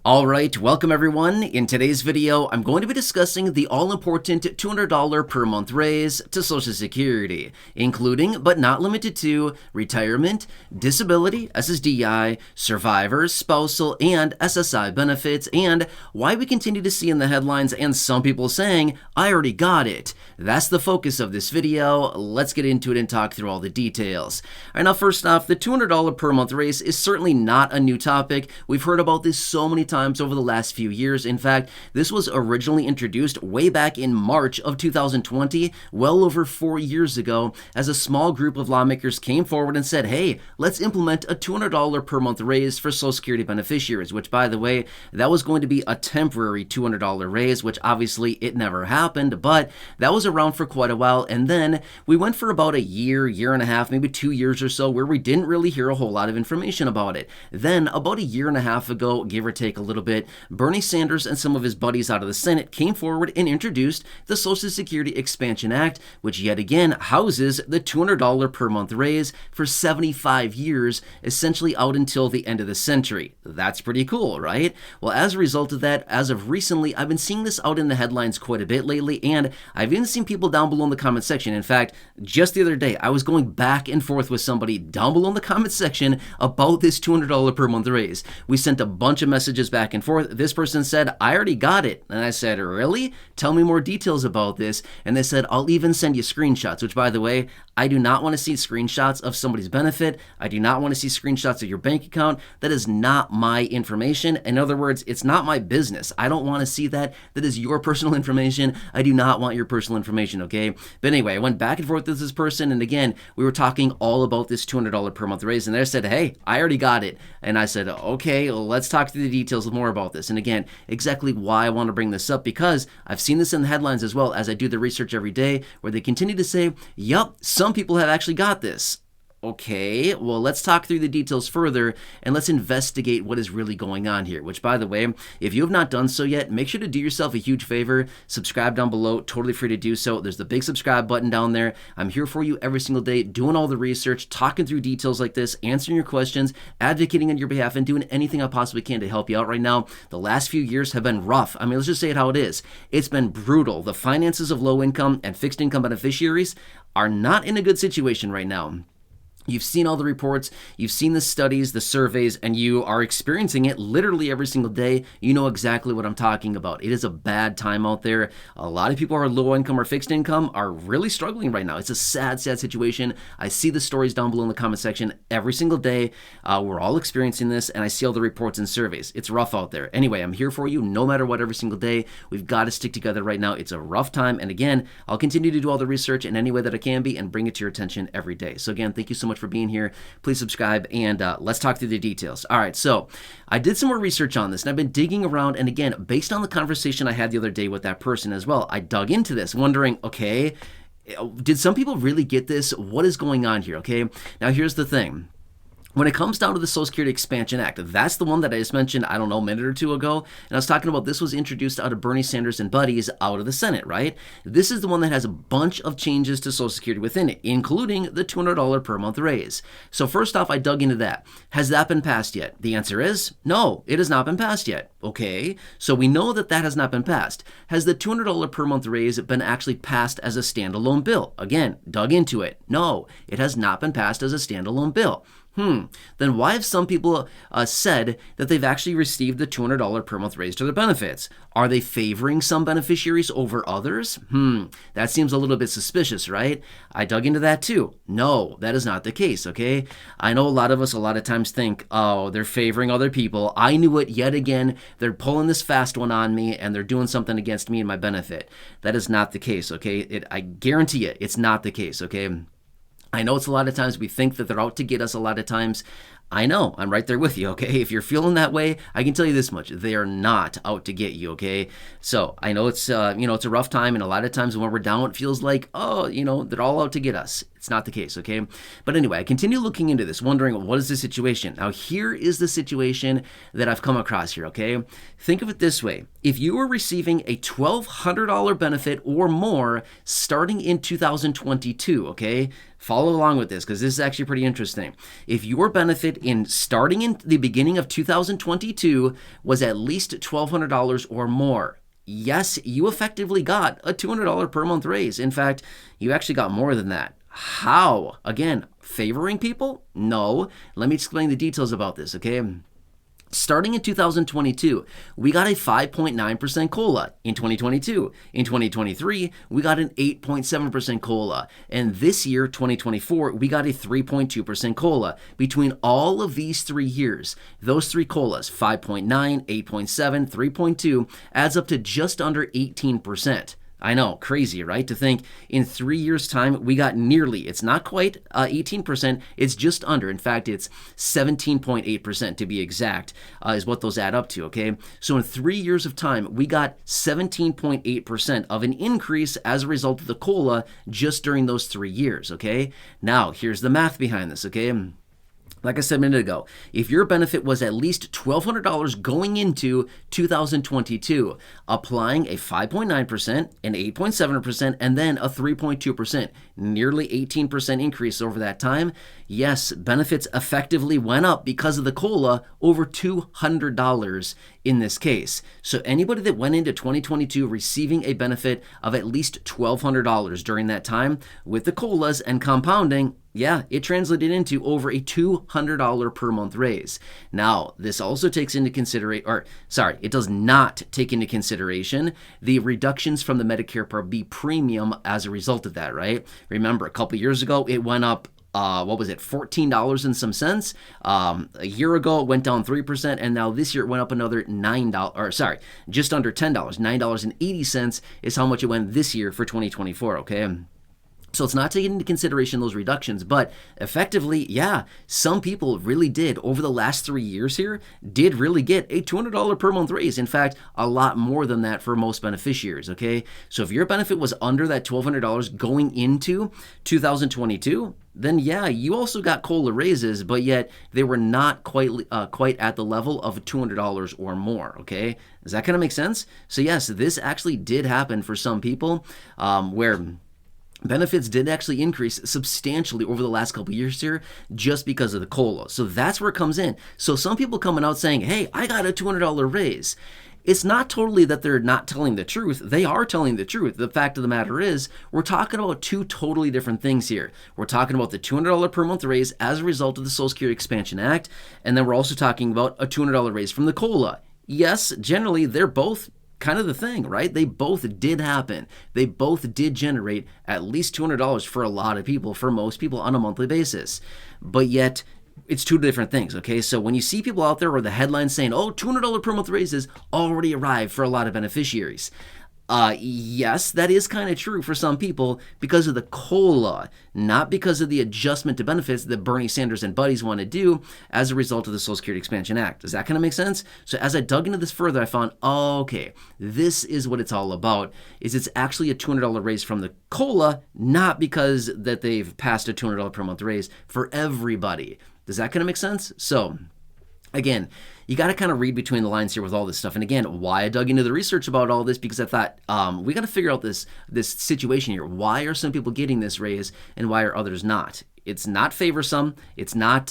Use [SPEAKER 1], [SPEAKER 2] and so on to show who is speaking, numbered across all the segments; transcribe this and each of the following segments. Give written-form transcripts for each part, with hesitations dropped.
[SPEAKER 1] Alright, welcome everyone. In today's video, I'm going to be discussing the all-important $200 per month raise to Social Security, including but not limited to retirement, disability, SSDI, survivors, spousal, and SSI benefits, and why we continue to see in the headlines and some people saying, I already got it. That's the focus of this video. Let's get into it and talk through all the details. Alright, now first off, the $200 per month raise is certainly not a new topic. We've heard about this so many times over the last few years. In fact, this was originally introduced way back in March of 2020, well over 4 years ago, as a small group of lawmakers came forward and said, hey, let's implement a $200 per month raise for Social Security beneficiaries, which, by the way, that was going to be a temporary $200 raise, which obviously it never happened, but that was around for quite a while. And then we went for about a year and a half, maybe 2 years or so, where we didn't really hear a whole lot of information about it. Then about a year and a half ago, give or take a little bit, Bernie Sanders and some of his buddies out of the Senate came forward and introduced the Social Security Expansion Act, which yet again houses the $200 per month raise for 75 years, essentially out until the end of the century. That's pretty cool, right? Well, as a result of that, as of recently, I've been seeing this out in the headlines quite a bit lately, and I've even seen people down below in the comment section. In fact, just the other day, I was going back and forth with somebody down below in the comment section about this $200 per month raise. We sent a bunch of messages back and forth. This person said, I already got it. And I said, really? Tell me more details about this. And they said, I'll even send you screenshots, which, by the way, I do not want to see screenshots of somebody's benefit. I do not want to see screenshots of your bank account. That is not my information. In other words, it's not my business. I don't want to see that. That is your personal information. I do not want your personal information, okay? But anyway, I went back and forth with this person, and again, we were talking all about this $200 per month raise, and they said, hey, I already got it. And I said, okay, well, let's talk through the details more about this. And again, exactly why I want to bring this up, because I've seen this in the headlines as well as I do the research every day, where they continue to say, yup, some people have actually got this. Okay, well, let's talk through the details further and let's investigate what is really going on here, which, by the way, if you have not done so yet, make sure to do yourself a huge favor. Subscribe down below, totally free to do so. There's the big subscribe button down there. I'm here for you every single day, doing all the research, talking through details like this, answering your questions, advocating on your behalf, and doing anything I possibly can to help you out right now. The last few years have been rough. I mean, let's just say it how it is. It's been brutal. The finances of low income and fixed income beneficiaries are not in a good situation right now. You've seen all the reports, you've seen the studies, the surveys, and you are experiencing it literally every single day. You know exactly what I'm talking about. It is a bad time out there. A lot of people who are low income or fixed income are really struggling right now. It's a sad, sad situation. I see the stories down below in the comment section every single day. We're all experiencing this, and I see all the reports and surveys. It's rough out there. Anyway, I'm here for you no matter what every single day. We've got to stick together right now. It's a rough time, and again, I'll continue to do all the research in any way that I can be and bring it to your attention every day. So again, thank you so much for being here. Please subscribe, and let's talk through the details. All right, so I did some more research on this, and I've been digging around, and again, based on the conversation I had the other day with that person as well, I dug into this, wondering, okay, did some people really get this? What is going on here, okay? Now, here's the thing. When it comes down to the Social Security Expansion Act, that's the one that I just mentioned, I don't know, a minute or two ago. And I was talking about this was introduced out of Bernie Sanders and buddies out of the Senate, right? This is the one that has a bunch of changes to Social Security within it, including the $200 per month raise. So first off, I dug into that. Has that been passed yet? The answer is no, it has not been passed yet. Okay, so we know that that has not been passed. Has the $200 per month raise been actually passed as a standalone bill? Again, dug into it. No, it has not been passed as a standalone bill. Then why have some people said that they've actually received the $200 per month raise to their benefits? Are they favoring some beneficiaries over others? That seems a little bit suspicious, right? I dug into that too. No, that is not the case, okay? I know a lot of us a lot of times think, oh, they're favoring other people. I knew it yet again. They're pulling this fast one on me and they're doing something against me and my benefit. That is not the case, okay? I guarantee you, it's not the case, okay? I know it's a lot of times we think that they're out to get us a lot of times. I know, I'm right there with you, okay? If you're feeling that way, I can tell you this much. They are not out to get you, okay? So I know it's, it's a rough time, and a lot of times when we're down, it feels like, oh, they're all out to get us. It's not the case, okay? But anyway, I continue looking into this, wondering what is the situation. Now, here is the situation that I've come across here, okay? Think of it this way. If you are receiving a $1,200 benefit or more starting in 2022, okay? Follow along with this because this is actually pretty interesting. If your benefit in starting in the beginning of 2022 was at least $1,200 or more, yes, you effectively got a $200 per month raise. In fact, you actually got more than that. How? Again, favoring people? No. Let me explain the details about this, okay? Starting in 2022, we got a 5.9% COLA. In 2022, in 2023, we got an 8.7% COLA. And this year, 2024, we got a 3.2% COLA. Between all of these 3 years, those 3 COLAs, 5.9, 8.7, 3.2, adds up to just under 18%. I know, crazy, right? To think in 3 years' time, we got nearly, it's not quite 18%, it's just under. In fact, it's 17.8% to be exact, is what those add up to, okay? So in 3 years of time, we got 17.8% of an increase as a result of the COLA just during those 3 years, okay? Now, here's the math behind this, okay? Like I said a minute ago, if your benefit was at least $1,200 going into 2022, applying a 5.9%, an 8.7%, and then a 3.2%, nearly 18% increase over that time, yes, benefits effectively went up because of the COLA over $200 in this case. So anybody that went into 2022 receiving a benefit of at least $1,200 during that time with the COLAs and compounding, yeah, it translated into over a $200 per month raise. Now, this also takes into consideration, it does not take into consideration the reductions from the Medicare Part B premium as a result of that, right? Remember, a couple years ago, it went up $14 and some cents. A year ago, it went down 3%, and now this year it went up another just under $10. $9.80 is how much it went this year for 2024, okay? So it's not taking into consideration those reductions, but effectively, yeah, some people really did, over the last 3 years here, did really get a $200 per month raise. In fact, a lot more than that for most beneficiaries, okay? So if your benefit was under that $1,200 going into 2022, then yeah, you also got COLA raises, but yet they were not quite at the level of $200 or more, okay? Does that kind of make sense? So yes, this actually did happen for some people where benefits did actually increase substantially over the last couple of years here just because of the COLA. So that's where it comes in. So some people coming out saying, hey, I got a $200 raise. It's not totally that they're not telling the truth. They are telling the truth. The fact of the matter is, we're talking about 2 totally different things here. We're talking about the $200 per month raise as a result of the Social Security Expansion Act, and then we're also talking about a $200 raise from the COLA. Yes, generally, they're both kind of the thing, right? They both did happen. They both did generate at least $200 for a lot of people, for most people on a monthly basis. But yet, it's 2 different things, okay? So when you see people out there where the headline's saying, oh, $200 per month raises already arrived for a lot of beneficiaries. Yes, that is kind of true for some people because of the COLA, not because of the adjustment to benefits that Bernie Sanders and buddies want to do as a result of the Social Security Expansion Act. Does that kind of make sense? So as I dug into this further, I found, okay, this is what it's all about, is it's actually a $200 raise from the COLA, not because that they've passed a $200 per month raise for everybody. Does that kind of make sense? So again, you got to kind of read between the lines here with all this stuff. And again, why I dug into the research about all this, because I thought we got to figure out this situation here. Why are some people getting this raise and why are others not? It's not favorsome. It's not,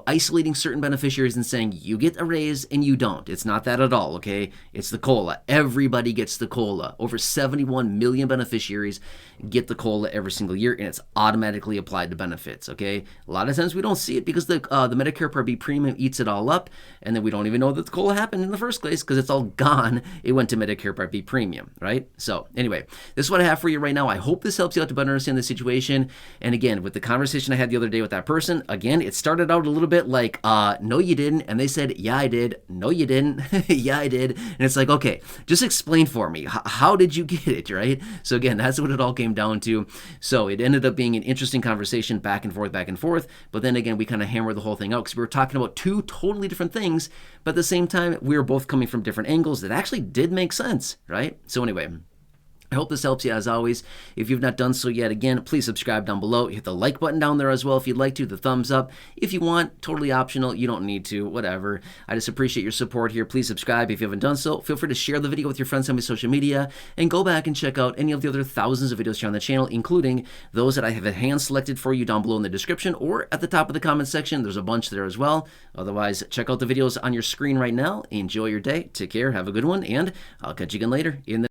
[SPEAKER 1] isolating certain beneficiaries and saying you get a raise and you don't. It's not that at all, okay? It's the COLA. Everybody gets the COLA. Over 71 million beneficiaries get the COLA every single year, and it's automatically applied to benefits, okay? A lot of times we don't see it because the Medicare Part B premium eats it all up, and then we don't even know that the COLA happened in the first place because it's all gone. It went to Medicare Part B premium, right? So anyway, this is what I have for you right now. I hope this helps you out to better understand the situation. And again, with the conversation I had the other day with that person, again, it started out a little bit like, no, you didn't. And they said, yeah, I did. No, you didn't. Yeah, I did. And it's like, okay, just explain for me. How did you get it, right? So again, that's what it all came down to. So it ended up being an interesting conversation back and forth. But then again, we kind of hammered the whole thing out because we were talking about 2 totally different things. But at the same time, we were both coming from different angles that actually did make sense, right? So anyway, I hope this helps you as always. If you've not done so yet, again, please subscribe down below. Hit the like button down there as well if you'd like to, the thumbs up. If you want, totally optional. You don't need to, whatever. I just appreciate your support here. Please subscribe if you haven't done so. Feel free to share the video with your friends on my social media and go back and check out any of the other thousands of videos here on the channel, including those that I have hand selected for you down below in the description or at the top of the comment section. There's a bunch there as well. Otherwise, check out the videos on your screen right now. Enjoy your day. Take care. Have a good one. And I'll catch you again later in the